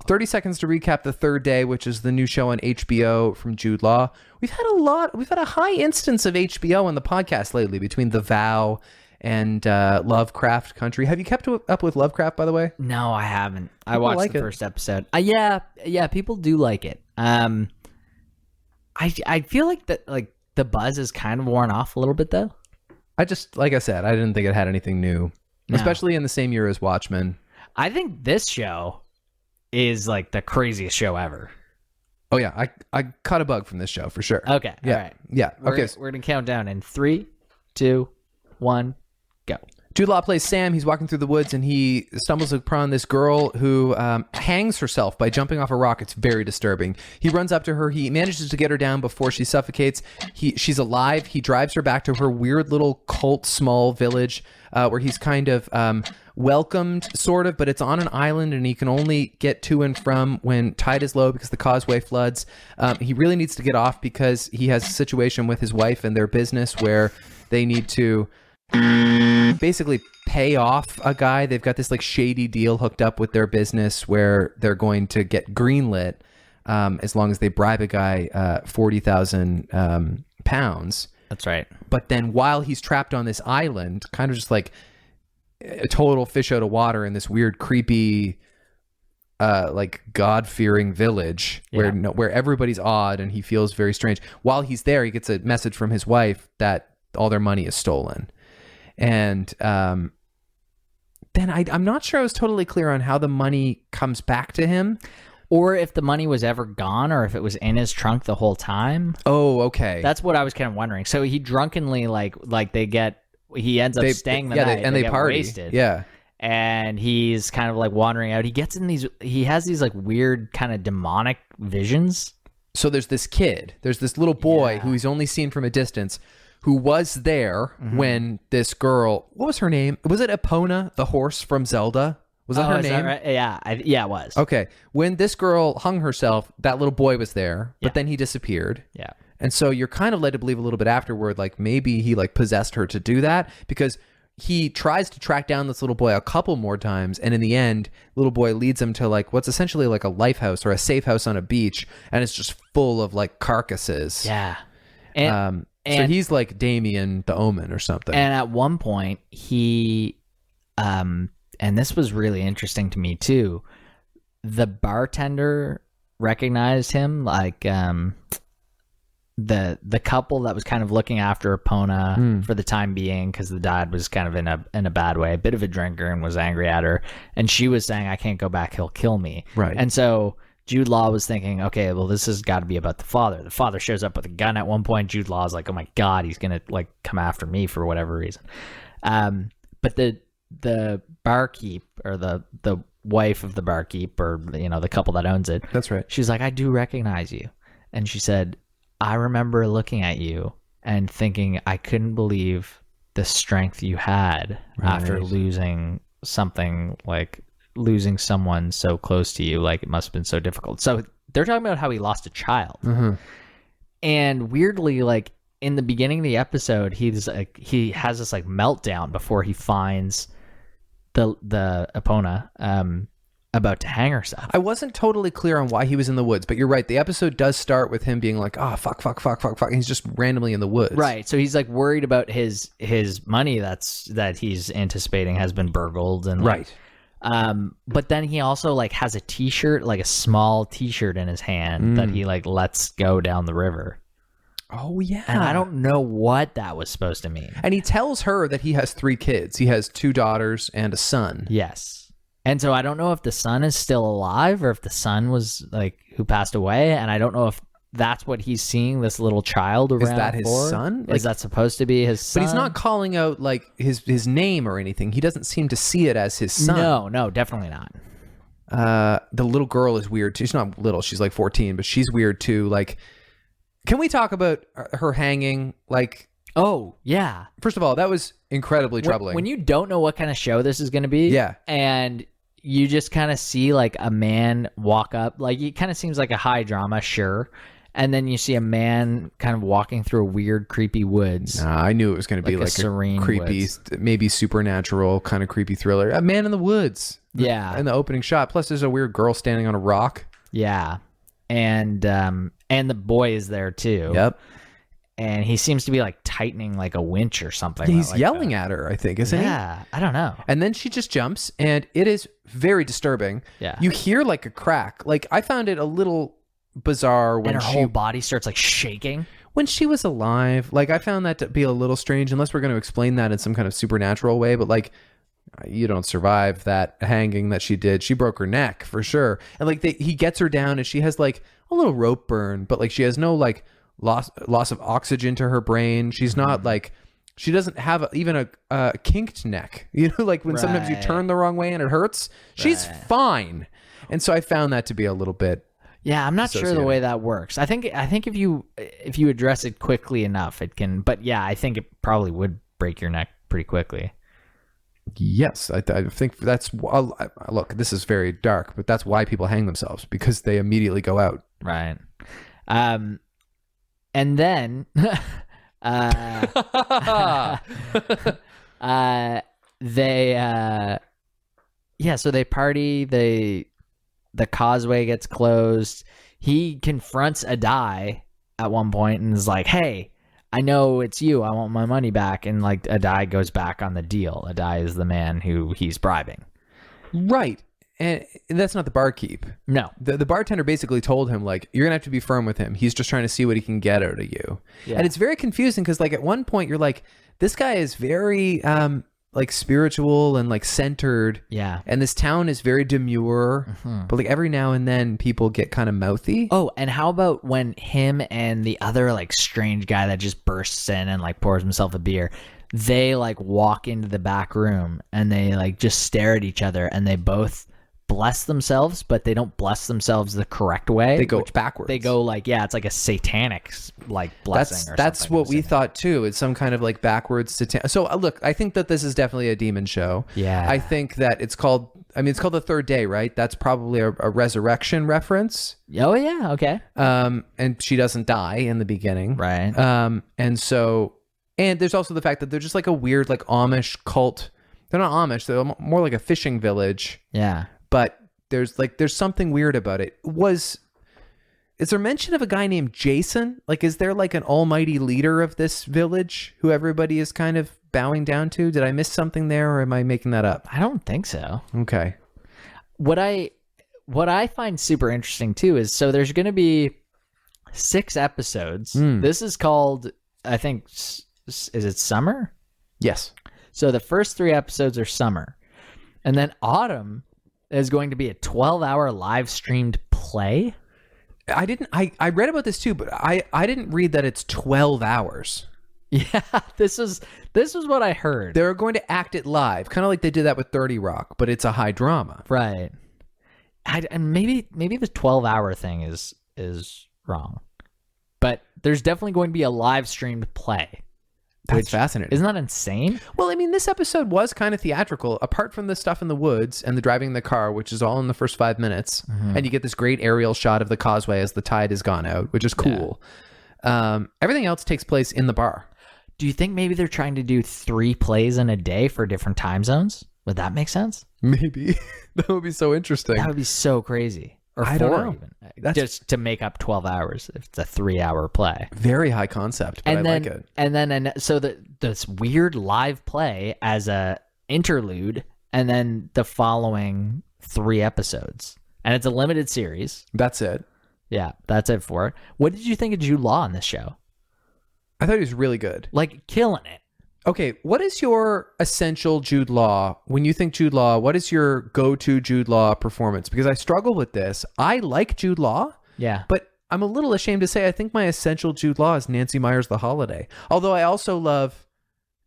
30 seconds to recap The Third Day, which is the new show on HBO from Jude Law. We've had a high instance of HBO on the podcast lately between The Vow and Lovecraft Country. Have you kept up with Lovecraft, by the way? No, I haven't. People I watched like the it. first episode. Yeah, people do like it. I feel like the buzz is kind of worn off a little bit though. Like I said, I didn't think it had anything new, especially in the same year as Watchmen. I think this show is like the craziest show ever. Oh yeah, I caught a bug from this show for sure. Okay, yeah, all right, yeah. Okay, we're gonna count down in 3, 2, 1, go. Jude Law plays Sam. He's walking through the woods and he stumbles upon this girl who hangs herself by jumping off a rock. It's very disturbing. He runs up to her. He manages to get her down before she suffocates. She's alive. He drives her back to her weird little cult small village where he's kind of welcomed, sort of, but it's on an island and he can only get to and from when tide is low because the causeway floods. He really needs to get off because he has a situation with his wife and their business where they need to basically pay off a guy. They've got this like shady deal hooked up with their business where they're going to get greenlit as long as they bribe a guy 40,000 pounds. That's right. But then while he's trapped on this island, kind of just like a total fish out of water in this weird, creepy, like God-fearing village where everybody's odd and he feels very strange. While he's there, he gets a message from his wife that all their money is stolen. And then I'm not sure I was totally clear on how the money comes back to him. Or if the money was ever gone or if it was in his trunk the whole time. Oh, okay. That's what I was kind of wondering. So he drunkenly, he ends up staying the night and they get party. Wasted. Yeah. And he's kind of like wandering out. He has these like weird kind of demonic visions. So there's this little boy who he's only seen from a distance, who was there when this girl, what was her name? Was it Epona, the horse from Zelda? Was that her name? That right? Yeah, it was. Okay. When this girl hung herself, that little boy was there, but then he disappeared. Yeah. And so you're kind of led to believe a little bit afterward, like maybe he like possessed her to do that, because he tries to track down this little boy a couple more times. And in the end, little boy leads him to like what's essentially like a life house or a safe house on a beach. And it's just full of like carcasses. Yeah. So he's like Damien the Omen or something. And at one point he, and this was really interesting to me too, the bartender recognized him, like the couple that was kind of looking after Epona for the time being, because the dad was kind of in a bad way, a bit of a drinker, and was angry at her, and she was saying, "I can't go back, he'll kill me." Right. And so Jude Law was thinking, okay, well, this has got to be about the father. The father shows up with a gun at one point. Jude Law is like, oh my God, he's going to like come after me for whatever reason. But the barkeep, or the wife of the barkeep, or, you know, the couple that owns it. That's right. She's like, I do recognize you. And she said, I remember looking at you and thinking I couldn't believe the strength you had after losing something, like losing someone so close to you. Like, it must have been so difficult. So they're talking about how he lost a child. And weirdly, like in the beginning of the episode, he has this like meltdown before he finds the Epona about to hang herself. I wasn't totally clear on why he was in the woods, but you're right. The episode does start with him being like, oh, fuck. And he's just randomly in the woods. Right. So he's like worried about his money that he's anticipating has been burgled. And like, but then he also like has a t-shirt, like a small t-shirt in his hand that he like lets go down the river. Oh, yeah. And I don't know what that was supposed to mean. And he tells her that he has 3 kids. He has 2 daughters and a son. Yes. And so I don't know if the son is still alive or if the son was like who passed away. And I don't know if that's what he's seeing this little child around. Is that his for. son? Is that supposed to be his son? But he's not calling out like his name or anything. He doesn't seem to see it as his son. No, definitely not. The little girl is weird too. She's not little. She's like 14, but she's weird too. Like, can we talk about her hanging? Like, oh yeah. First of all, that was incredibly troubling. When you don't know what kind of show this is going to be, and you just kind of see like a man walk up, like it kind of seems like a high drama, sure. And then you see a man kind of walking through a weird, creepy woods. I knew it was going to be like serene a creepy, woods. Maybe supernatural kind of creepy thriller. A man in the woods. Yeah. in the opening shot. Plus, there's a weird girl standing on a rock. Yeah. And the boy is there too. Yep. And he seems to be like tightening like a winch or something. He's like yelling at her, I think, isn't he? Yeah. I don't know. And then she just jumps, and it is very disturbing. Yeah. You hear like a crack. Like, I found it a little bizarre when and her whole body starts like shaking. When she was alive. Like, I found that to be a little strange, unless we're going to explain that in some kind of supernatural way. But like, you don't survive that hanging that she did. She broke her neck for sure. And like, he gets her down, and she has like a little rope burn, but like she has no like loss of oxygen to her brain. She's not like, she doesn't have even a kinked neck, you know, like when sometimes you turn the wrong way and it hurts. She's fine. And so I found that to be a little bit, yeah, I'm not sure the way that works. I think if you address it quickly enough, it can. But yeah, I think it probably would break your neck pretty quickly. Yes, I think that's, look, this is very dark, but that's why people hang themselves, because they immediately go out. Right. And then so they party, the causeway gets closed. He confronts Adai at one point and is like, "Hey, I know it's you. I want my money back." And like Adai goes back on the deal. Adai is the man who he's bribing. Right. And that's not the barkeep. No. The bartender basically told him, like, you're going to have to be firm with him. He's just trying to see what he can get out of you. Yeah. And it's very confusing because, like, at one point you're like, this guy is very, like, spiritual and, like, centered. Yeah. And this town is very demure. Mm-hmm. But, like, every now and then people get kind of mouthy. Oh, and how about when him and the other, like, strange guy that just bursts in and, like, pours himself a beer, they, like, walk into the back room and they, like, just stare at each other and they both bless themselves, but they don't bless themselves the correct way. They go backwards. They go like, yeah, it's like a satanic like blessing. That's what we thought too. It's some kind of like backwards satanic. So look, I think that this is definitely a demon show. Yeah. I think that it's called The Third Day, right? That's probably a resurrection reference. Oh yeah, okay. And she doesn't die in the beginning, right? And there's also the fact that they're just like a weird like Amish cult. They're not Amish. They're more like a fishing village. Yeah. But there's something weird about it. Is there mention of a guy named Jason? Like, is there like an almighty leader of this village who everybody is kind of bowing down to? Did I miss something there, or am I making that up? I don't think so. Okay. What I find super interesting too is, so there's going to be 6 episodes. This is called, I think, is it Summer? Yes. So the first 3 episodes are Summer. And then Autumn is going to be a 12-hour live streamed play. I read about this too, but I didn't read that it's 12 hours. Yeah, this is what I heard. They're going to act it live, kind of like they did that with 30 Rock, but it's a high drama. Right. And maybe the 12-hour thing is wrong. But there's definitely going to be a live streamed play. That's fascinating. Isn't that insane? Well, I mean, this episode was kind of theatrical, apart from the stuff in the woods and the driving the car, which is all in the first 5 minutes. Mm-hmm. And you get this great aerial shot of the causeway as the tide has gone out, which is cool. Yeah. Everything else takes place in the bar. Do you think maybe they're trying to do 3 plays in a day for different time zones? Would that make sense? Maybe. That would be so interesting. That would be so crazy. Or I don't know. Even. Just to make up 12 hours if it's a 3-hour play. Very high concept, but I like it. And so this weird live play as a interlude, and then the following 3 episodes. And it's a limited series. That's it. Yeah, that's it for it. What did you think of Jude Law in this show? I thought he was really good. Like, killing it. Okay, what is your essential Jude Law? When you think Jude Law, what is your go-to Jude Law performance? Because I struggle with this. I like Jude Law. Yeah. But I'm a little ashamed to say I think my essential Jude Law is Nancy Meyers' The Holiday. Although I also love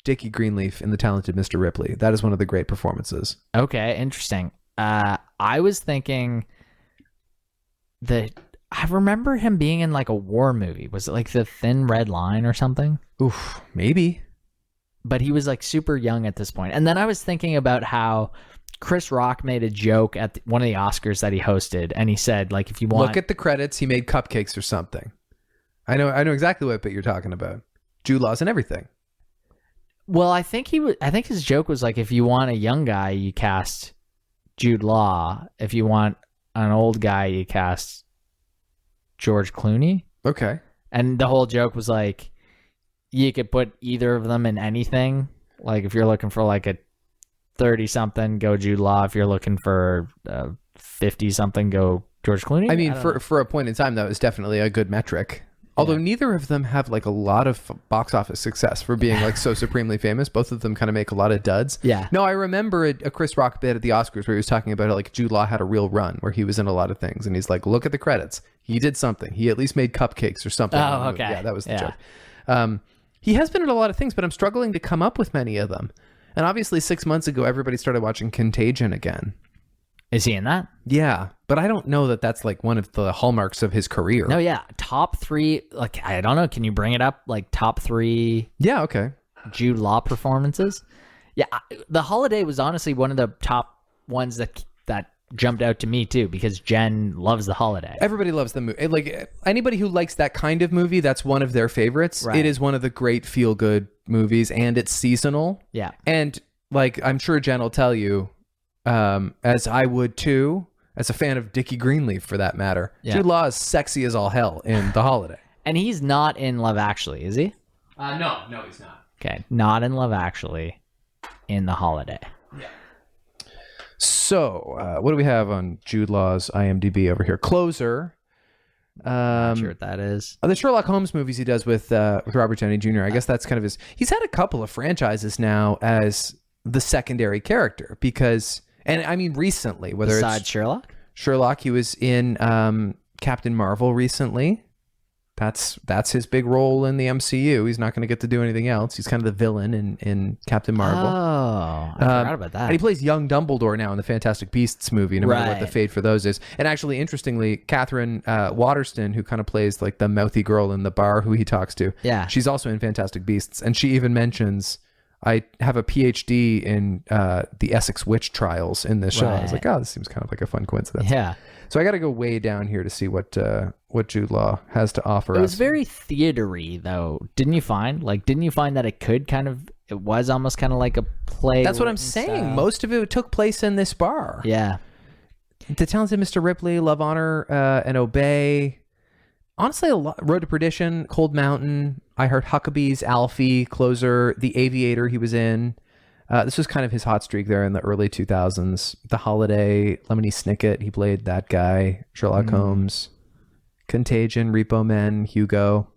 Dickie Greenleaf in The Talented Mr. Ripley. That is one of the great performances. Okay, interesting. I was thinking that I remember him being in like a war movie. Was it like The Thin Red Line or something? Oof, maybe. But he was like super young at this point. And then I was thinking about how Chris Rock made a joke at one of the Oscars that he hosted, and he said, like, if you want, look at the credits, he made cupcakes or something. I know exactly what bit you're talking about. Jude Law's and everything. Well, I think his joke was like, if you want a young guy, you cast Jude Law. If you want an old guy, you cast George Clooney. Okay. And the whole joke was like, you could put either of them in anything. Like if you're looking for like a 30-something, go Jude Law. If you're looking for 50-something, go George Clooney. I mean, for a point in time, that was definitely a good metric. Although neither of them have like a lot of box office success for being like so supremely famous. Both of them kind of make a lot of duds. Yeah. No, I remember a Chris Rock bit at the Oscars where he was talking about like Jude Law had a real run where he was in a lot of things. And he's like, look at the credits. He did something. He at least made cupcakes or something. Oh, okay. Yeah, that was the joke. He has been in a lot of things, but I'm struggling to come up with many of them. And obviously 6 months ago, everybody started watching Contagion again. Is he in that? Yeah, but I don't know that that's like one of the holimarks of his career. No, yeah. Top 3, like, I don't know. Can you bring it up? Like, top 3 Yeah, okay. Jude Law performances? Yeah, The Holiday was honestly one of the top ones that jumped out to me, too, because Jen loves The Holiday. Everybody loves the movie. Like, anybody who likes that kind of movie, that's one of their favorites. Right. It is one of the great feel-good movies, and it's seasonal. Yeah. And, like, I'm sure Jen will tell you, as I would too, as a fan of Dickie Greenleaf for that matter. Yeah. Jude Law is sexy as all hell in The Holiday. And he's not in Love Actually, is he? No, he's not. Okay, not in Love Actually, in The Holiday. Yeah. So, what do we have on Jude Law's IMDb over here? Closer. Not sure what that is. The Sherlock Holmes movies he does with Robert Downey Jr. I guess that's kind of his. He's had a couple of franchises now as the secondary character because. And I mean, recently, whether Besides Sherlock, he was in Captain Marvel recently. That's his big role in the MCU. He's not going to get to do anything else. He's kind of the villain in Captain Marvel. Oh, I forgot about that. And he plays young Dumbledore now in the Fantastic Beasts movie, no matter what the fate for those is. And actually, interestingly, Catherine Waterston, who kind of plays like the mouthy girl in the bar who he talks to, she's also in Fantastic Beasts. And she even mentions... I have a PhD in the Essex witch trials in this show. I was like, oh, this seems kind of like a fun coincidence. Yeah. So I got to go way down here to see what Jude Law has to offer us. It was very theatery, though. Didn't you find that it was almost kind of like a play? That's what I'm saying. Style. Most of it took place in this bar. Yeah. The Talented Mr. Ripley, Love, Honor, and Obey. Honestly, Road to Perdition, Cold Mountain, I Heart Huckabees, Alfie, Closer, The Aviator he was in. This was kind of his hot streak there in the early 2000s. The Holiday, Lemony Snicket, he played that guy. Sherlock Holmes, Contagion, Repo Men, Hugo,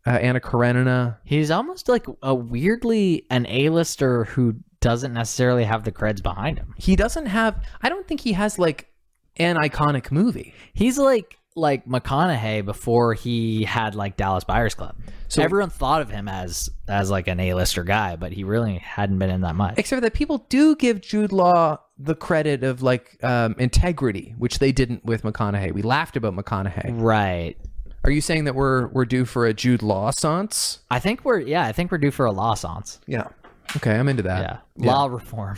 Anna Karenina. He's almost like a weirdly an A-lister who doesn't necessarily have the creds behind him. He doesn't have, I don't think he has like an iconic movie. He's like McConaughey before he had like Dallas Buyers Club. So everyone thought of him as like an A-lister guy, but he really hadn't been in that much. Except that people do give Jude Law the credit of like integrity, which they didn't with McConaughey. We laughed about McConaughey. Right. Are you saying that we're due for a Jude Law sance? I think we're due for a law sance. Yeah. Okay, I'm into that. Yeah. Law reform.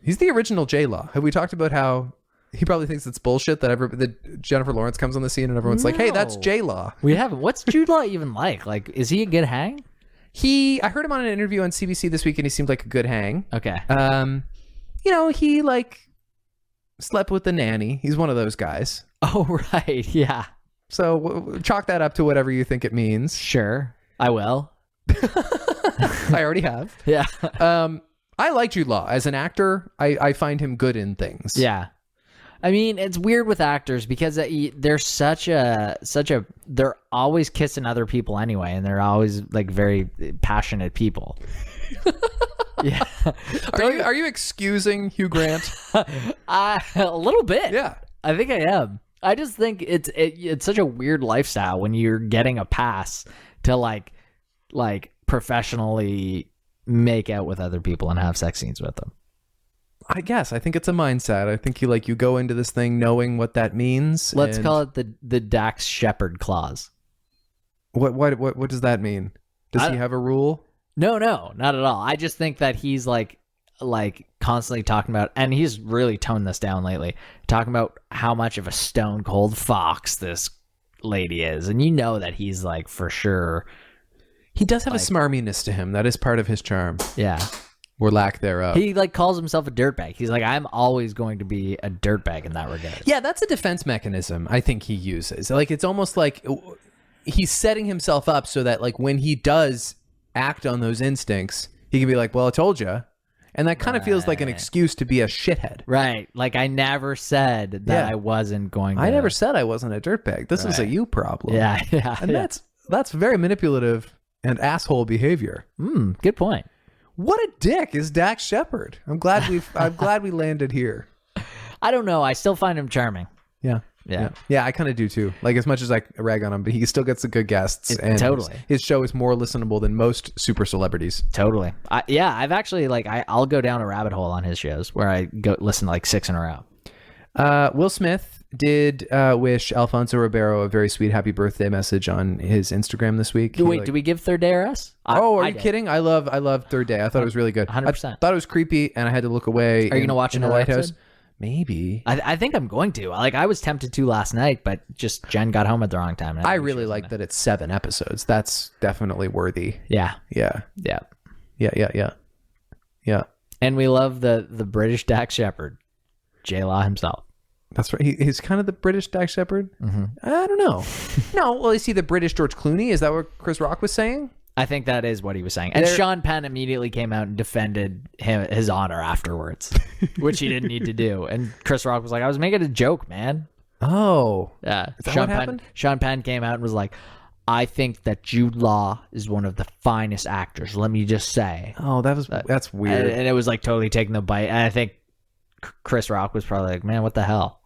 He's the original J-Law. Have we talked about how he probably thinks it's bullshit that Jennifer Lawrence comes on the scene and everyone's like, hey, that's J-Law. We haven't. What's Jude Law even like? Like, is he a good hang? I heard him on an interview on CBC this week and he seemed like a good hang. Okay. He like slept with the nanny. He's one of those guys. Oh, right. Yeah. So chalk that up to whatever you think it means. Sure. I will. I already have. Yeah. I like Jude Law as an actor. I find him good in things. Yeah. I mean, it's weird with actors because they're they're always kissing other people anyway, and they're always like very passionate people. Yeah. Are you excusing Hugh Grant? A little bit. Yeah. I think I am. I just think it's such a weird lifestyle when you're getting a pass to like professionally make out with other people and have sex scenes with them. I think it's a mindset. I think you go into this thing knowing what that means. Let's call it the Dax Shepard clause. What does that mean? Does he have a rule? No, not at all. I just think that he's like constantly talking about, and he's really toned this down lately, talking about how much of a stone cold fox this lady is. And you know that he's like, for sure. He does have a smarminess to him. That is part of his charm. Yeah. or lack thereof. He like calls himself a dirtbag. He's like, I'm always going to be a dirtbag in that regard. Yeah, that's a defense mechanism I think he uses. Like, it's almost like he's setting himself up so that like when he does act on those instincts, he can be like, well, I told you. And that kind of feels like an excuse to be a shithead. Right. Like, I never said that I wasn't going to. I never said I wasn't a dirtbag. This is a you problem. Yeah. And that's very manipulative and asshole behavior. Good point. What a dick is Dax Shepard. I'm glad we landed here. I don't know. I still find him charming. Yeah, I kind of do too. Like, as much as I rag on him, but he still gets the good guests. And totally. His show is more listenable than most super celebrities. Totally. I've actually, like, I'll go down a rabbit hole on his shows where I go listen to like 6 in a row. Will Smith did wish Alfonso Ribeiro a very sweet happy birthday message on his Instagram this week. Wait, do we give Third Day RS? Are you kidding? I love Third Day. I thought it was really good. 100%. I thought it was creepy, and I had to look away. Are you gonna watch in the another White episode? House? Maybe. I think I'm going to. Like, I was tempted to last night, but just Jen got home at the wrong time. I really like that it's 7 episodes. That's definitely worthy. Yeah. Yeah. And we love the British Dax Shepard, J-Law himself. That's right. He's kind of the British Dax Shepard. I don't know. No, well, is he the British George Clooney? Is that what Chris Rock was saying? I think that is what he was saying. And Sean Penn immediately came out and defended his honor afterwards, which he didn't need to do. And Chris Rock was like, I was making a joke, man. Oh. Yeah. Is that what happened? Sean Penn came out and was like, I think that Jude Law is one of the finest actors. Let me just say. Oh, that's weird. And it was like totally taking the bite. And I think Chris Rock was probably like, man, what the hell?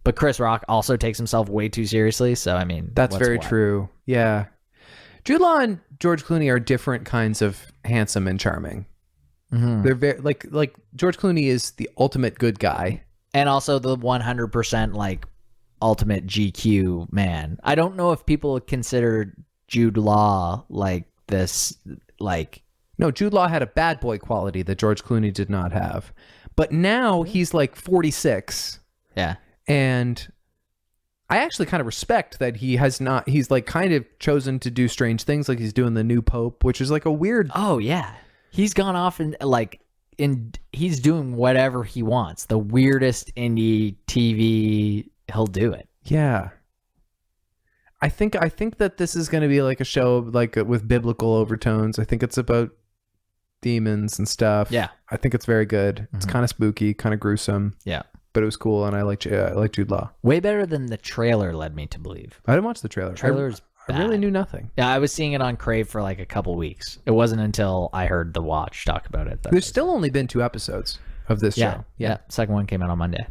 But Chris Rock also takes himself way too seriously. So, I mean, that's very true. Yeah. Jude Law and George Clooney are different kinds of handsome and charming. They're very like George Clooney is the ultimate good guy, and also the 100% like ultimate GQ man. I don't know if people consider Jude Law like this. Like, no, Jude Law had a bad boy quality that George Clooney did not have, but now he's like 46. Yeah, and I actually kind of respect that he's like kind of chosen to do strange things, like he's doing the new Pope, which is like a weird. Oh yeah, he's gone off and he's doing whatever he wants. The weirdest indie TV, he'll do it. Yeah. I think that this is going to be like a show like with biblical overtones. I think it's about demons and stuff. Yeah. I think it's very good. It's kind of spooky, kind of gruesome. Yeah. But it was cool, and I like Jude Law. Way better than the trailer led me to believe. I didn't watch the trailer. Trailer's bad. I really knew nothing. Yeah, I was seeing it on Crave for like a couple weeks. It wasn't until I heard The Watch talk about it. There's still only been 2 episodes of this show. Yeah. Second one came out on Monday.